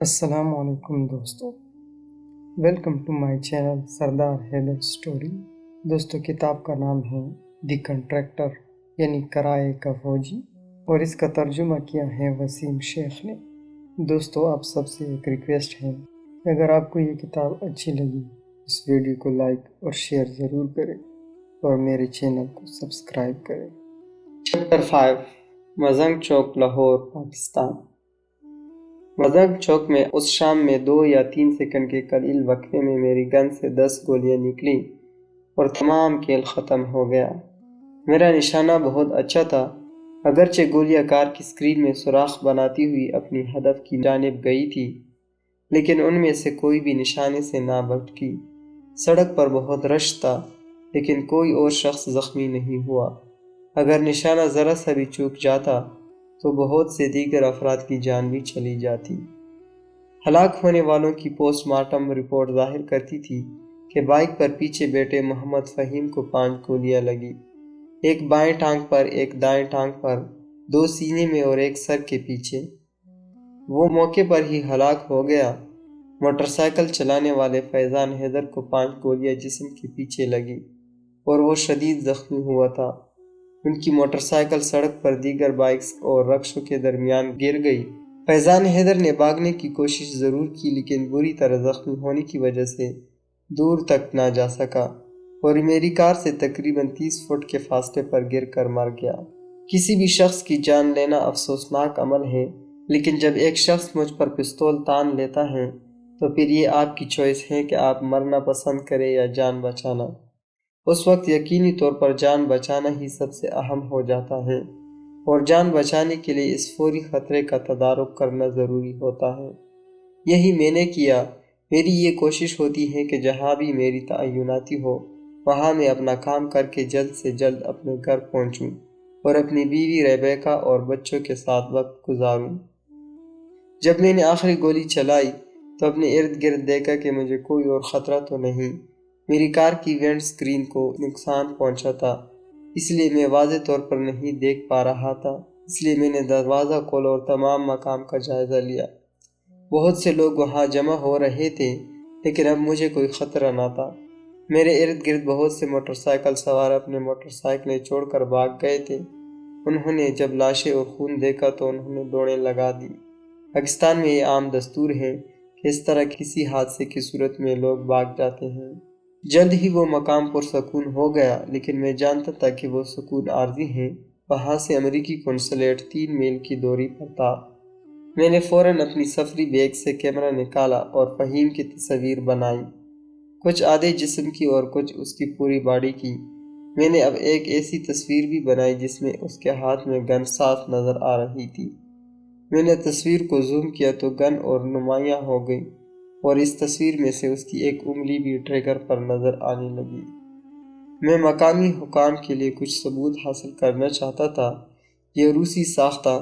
السلام علیکم دوستو، welcome to my channel Sardar Haider story. دوستو کتاب کا نام ہے دی کنٹریکٹر یعنی کرائے کا فوجی، اور اس کا ترجمہ کیا ہے وسیم شیخ نے۔ دوستو آپ سب سے ایک ریکویسٹ ہے کہ اگر آپ کو یہ کتاب اچھی لگی اس ویڈیو کو لائک اور شیئر ضرور کریں اور میرے چینل کو سبسکرائب کریں۔ چیپٹر 5 مزنگ چوک، لاہور، پاکستان۔ مزنگ چوک میں اس شام میں 2 یا 3 سیکنڈ کے قلیل وقفے میں میری گن سے 10 گولیاں نکلیں اور تمام کھیل ختم ہو گیا۔ میرا نشانہ بہت اچھا تھا، اگرچہ گولیاں کار کی سکرین میں سوراخ بناتی ہوئی اپنی ہدف کی جانب گئی تھی، لیکن ان میں سے کوئی بھی نشانے سے نہ بھٹکی۔ سڑک پر بہت رش تھا، لیکن کوئی اور شخص زخمی نہیں ہوا۔ اگر نشانہ ذرا سا بھی چوک جاتا تو بہت سے دیگر افراد کی جان بھی چلی جاتی۔ ہلاک ہونے والوں کی پوسٹ مارٹم رپورٹ ظاہر کرتی تھی کہ بائک پر پیچھے بیٹھے محمد فہیم کو 5 گولیاں لگی، ایک بائیں ٹانگ پر، ایک دائیں ٹانگ پر، 2 سینے میں اور ایک سر کے پیچھے۔ وہ موقع پر ہی ہلاک ہو گیا۔ موٹر سائیکل چلانے والے فیضان حیدر کو 5 گولیاں جسم کے پیچھے لگی اور وہ شدید زخمی ہوا تھا۔ ان کی موٹر سائیکل سڑک پر دیگر بائکس اور رکشوں کے درمیان گر گئی۔ فیضان حیدر نے بھاگنے کی کوشش ضرور کی، لیکن بری طرح زخمی ہونے کی وجہ سے دور تک نہ جا سکا اور میری کار سے تقریباً 30 فٹ کے فاصلے پر گر کر مر گیا۔ کسی بھی شخص کی جان لینا افسوسناک عمل ہے، لیکن جب ایک شخص مجھ پر پستول تان لیتا ہے تو پھر یہ آپ کی چوائس ہے کہ آپ مرنا پسند کریں یا جان بچانا۔ اس وقت یقینی طور پر جان بچانا ہی سب سے اہم ہو جاتا ہے، اور جان بچانے کے لیے اس فوری خطرے کا تدارک کرنا ضروری ہوتا ہے۔ یہی میں نے کیا۔ میری یہ کوشش ہوتی ہے کہ جہاں بھی میری تعیناتی ہو وہاں میں اپنا کام کر کے جلد سے جلد اپنے گھر پہنچوں اور اپنی بیوی ریبیکا اور بچوں کے ساتھ وقت گزاروں۔ جب میں نے آخری گولی چلائی تو اپنے ارد گرد دیکھا کہ مجھے کوئی اور خطرہ تو نہیں۔ میری کار کی ونڈ سکرین کو نقصان پہنچا تھا، اس لیے میں واضح طور پر نہیں دیکھ پا رہا تھا، اس لیے میں نے دروازہ کھولا اور تمام مقام کا جائزہ لیا۔ بہت سے لوگ وہاں جمع ہو رہے تھے، لیکن اب مجھے کوئی خطرہ نہ تھا۔ میرے ارد گرد بہت سے موٹر سائیکل سوار اپنے موٹر سائیکلیں چھوڑ کر بھاگ گئے تھے۔ انہوں نے جب لاشیں اور خون دیکھا تو انہوں نے دوڑیں لگا دی۔ پاکستان میں یہ عام دستور ہے کہ اس طرح کسی حادثے کی صورت میں لوگ بھاگ جاتے ہیں۔ جلد ہی وہ مقام پرسکون ہو گیا، لیکن میں جانتا تھا کہ وہ سکون عارضی ہے۔ وہاں سے امریکی قونصلیٹ 3 میل کی دوری پر تھا۔ میں نے فوراً اپنی سفری بیگ سے کیمرہ نکالا اور فہیم کی تصاویر بنائی، کچھ آدھے جسم کی اور کچھ اس کی پوری باڈی کی۔ میں نے اب ایک ایسی تصویر بھی بنائی جس میں اس کے ہاتھ میں گن صاف نظر آ رہی تھی۔ میں نے تصویر کو زوم کیا تو گن اور نمایاں ہو گئی، اور اس تصویر میں سے اس کی ایک انگلی بھی ٹریگر پر نظر آنے لگی۔ میں مقامی حکام کے لیے کچھ ثبوت حاصل کرنا چاہتا تھا۔ یہ روسی ساختہ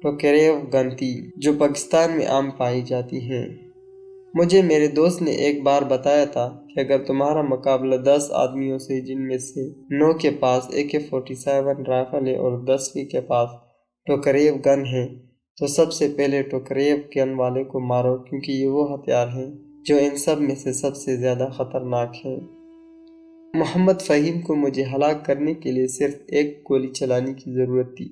ٹوکریو گن تھی جو پاکستان میں عام پائی جاتی ہیں۔ مجھے میرے دوست نے ایک بار بتایا تھا کہ اگر تمہارا مقابلہ 10 آدمیوں سے جن میں سے 9 کے پاس AK-47 رائفل ہے اور 10ویں کے پاس ٹوکریو گن ہے تو سب سے پہلے ٹوکریو گن والے کو مارو، کیونکہ یہ وہ ہتھیار ہے جو ان سب میں سے سب سے زیادہ خطرناک ہے۔ محمد فہیم کو مجھے ہلاک کرنے کے لیے صرف ایک گولی چلانے کی ضرورت تھی۔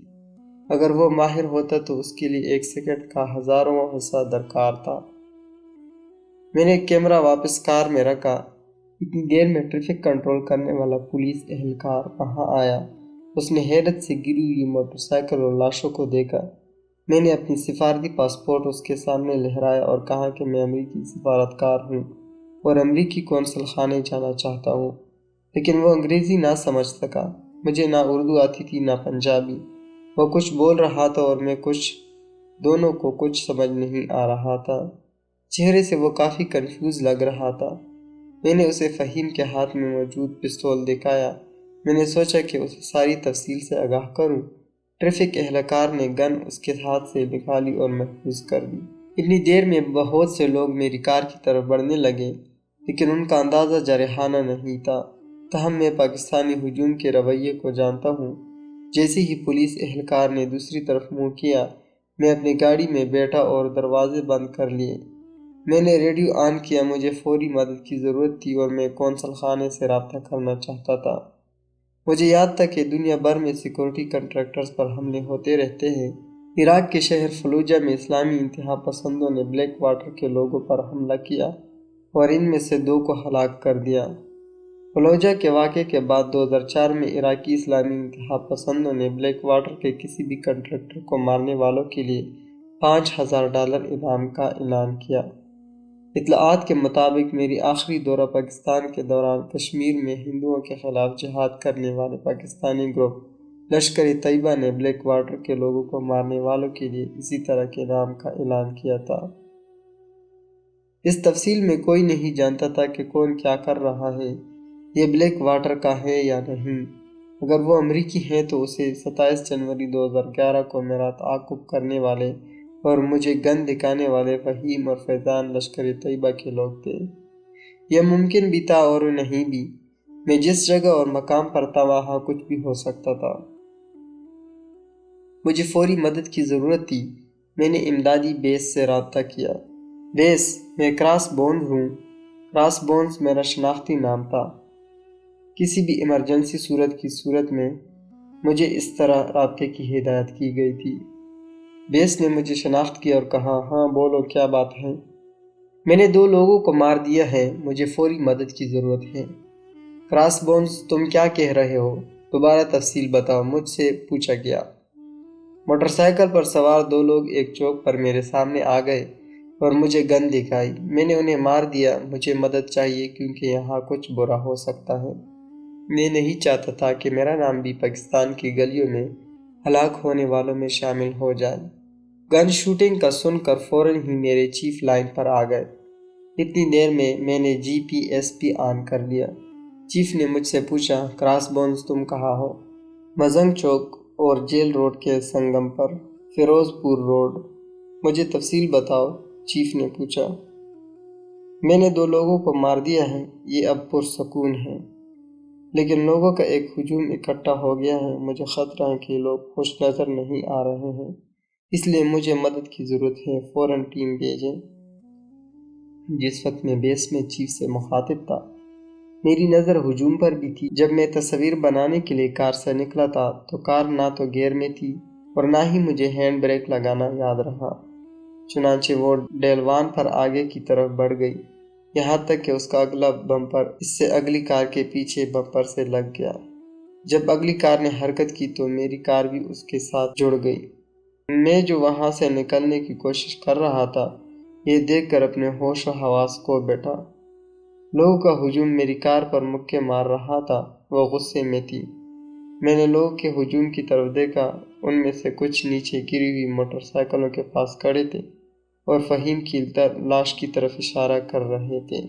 اگر وہ ماہر ہوتا تو اس کے لیے 1 سیکنڈ کا ہزارواں حصہ درکار تھا۔ میں نے کیمرہ واپس کار میں رکھا۔ اتنی دیر میں ٹریفک کنٹرول کرنے والا پولیس اہلکار وہاں آیا۔ اس نے حیرت سے گری ہوئی موٹر سائیکل اور لاشوں کو دیکھا۔ میں نے اپنی سفارتی پاسپورٹ اس کے سامنے لہرایا اور کہا کہ میں امریکی سفارتکار ہوں اور امریکی قونصل خانے جانا چاہتا ہوں، لیکن وہ انگریزی نہ سمجھ سکا۔ مجھے نہ اردو آتی تھی نہ پنجابی۔ وہ کچھ بول رہا تھا اور میں دونوں کو کچھ سمجھ نہیں آ رہا تھا۔ چہرے سے وہ کافی کنفیوز لگ رہا تھا۔ میں نے اسے فہیم کے ہاتھ میں موجود پستول دکھایا۔ میں نے سوچا کہ اسے ساری تفصیل سے آگاہ کروں۔ ٹریفک اہلکار نے گن اس کے ہاتھ سے نکالی اور محفوظ کر دی۔ اتنی دیر میں بہت سے لوگ میری کار کی طرف بڑھنے لگے، لیکن ان کا اندازہ جارحانہ نہیں تھا۔ تاہم میں پاکستانی ہجوم کے رویے کو جانتا ہوں۔ جیسے ہی پولیس اہلکار نے دوسری طرف منہ کیا، میں اپنی گاڑی میں بیٹھا اور دروازے بند کر لیے۔ میں نے ریڈیو آن کیا، مجھے فوری مدد کی ضرورت تھی اور میں قونصل خانے سے رابطہ کرنا چاہتا تھا۔ مجھے یاد تھا کہ دنیا بھر میں سیکورٹی کنٹریکٹرز پر حملے ہوتے رہتے ہیں۔ عراق کے شہر فلوجہ میں اسلامی انتہا پسندوں نے بلیک واٹر کے لوگوں پر حملہ کیا اور ان میں سے 2 کو ہلاک کر دیا۔ فلوجہ کے واقعے کے بعد 2004 میں عراقی اسلامی انتہا پسندوں نے بلیک واٹر کے کسی بھی کنٹریکٹر کو مارنے والوں کے لیے $5000 انعام کا اعلان کیا۔ اطلاعات کے مطابق میری آخری دورہ پاکستان کے دوران کشمیر میں ہندوؤں کے خلاف جہاد کرنے والے پاکستانی گروپ لشکر طیبہ نے بلیک واٹر کے لوگوں کو مارنے والوں کے لیے اسی طرح کے انعام کا اعلان کیا تھا۔ اس تفصیل میں کوئی نہیں جانتا تھا کہ کون کیا کر رہا ہے، یہ بلیک واٹر کا ہے یا نہیں۔ اگر وہ امریکی ہیں تو اسے 27 جنوری 2011 کو میرا تعاقب کرنے والے اور مجھے گن دکھانے والے فہیم اور فیضان لشکر طیبہ کے لوگ تھے۔ یہ ممکن بھی تھا اور نہیں بھی۔ میں جس جگہ اور مقام پر تھا وہاں کچھ بھی ہو سکتا تھا۔ مجھے فوری مدد کی ضرورت تھی۔ میں نے امدادی بیس سے رابطہ کیا۔ بیس، میں کراس بونز ہوں۔ کراس بونز میرا شناختی نام تھا۔ کسی بھی ایمرجنسی صورت کی صورت میں مجھے اس طرح رابطے کی ہدایت کی گئی تھی۔ بیس نے مجھے شناخت کی اور کہا، ہاں بولو کیا بات ہے؟ میں نے 2 لوگوں کو مار دیا ہے، مجھے فوری مدد کی ضرورت ہے۔ کراس بونز، تم کیا کہہ رہے ہو؟ دوبارہ تفصیل بتاؤ، مجھ سے پوچھا گیا۔ موٹر سائیکل پر سوار 2 لوگ ایک چوک پر میرے سامنے آ گئے اور مجھے گن دکھائی۔ میں نے انہیں مار دیا۔ مجھے مدد چاہیے کیونکہ یہاں کچھ برا ہو سکتا ہے۔ میں نہیں چاہتا تھا کہ میرا نام بھی پاکستان کی گلیوں میں ہلاک ہونے والوں میں شامل ہو جائے۔ گن شوٹنگ کا سن کر فوراً ہی میرے چیف لائن پر آ گئے۔ اتنی دیر میں نے GPS بھی آن کر لیا۔ چیف نے مجھ سے پوچھا، کراس بونز تم کہاں ہو؟ مزنگ چوک اور جیل روڈ کے سنگم پر، فیروز پور روڈ۔ مجھے تفصیل بتاؤ، چیف نے پوچھا۔ میں نے 2 لوگوں کو مار دیا ہے، یہ اب پرسکون ہے، لیکن لوگوں کا ایک ہجوم اکٹھا ہو گیا ہے۔ مجھے خطرہ ہے کہ لوگ خوش نظر نہیں آ رہے ہیں، اس لیے مجھے مدد کی ضرورت ہے، فوراً ٹیم بھیجیں۔ جس وقت میں بیس میں چیف سے مخاطب تھا، میری نظر ہجوم پر بھی تھی۔ جب میں تصویر بنانے کے لیے کار سے نکلا تھا تو کار نہ تو گیئر میں تھی اور نہ ہی مجھے ہینڈ بریک لگانا یاد رہا۔ چنانچہ وہ ڈیلوان پر آگے کی طرف بڑھ گئی، یہاں تک کہ اس کا اگلا بمپر اس سے اگلی کار کے پیچھے بمپر سے لگ گیا۔ جب اگلی کار نے حرکت کی تو میری کار بھی اس کے ساتھ جڑ گئی۔ میں جو وہاں سے نکلنے کی کوشش کر رہا تھا، یہ دیکھ کر اپنے ہوش و حواس کھو بیٹھا۔ لوگوں کا ہجوم میری کار پر مکے مار رہا تھا، وہ غصے میں تھی۔ میں نے لوگوں کے ہجوم کی طرف دیکھا، ان میں سے کچھ نیچے گری ہوئی موٹر سائیکلوں کے پاس کھڑے تھے اور فہیم کی لاش کی طرف اشارہ کر رہے تھے۔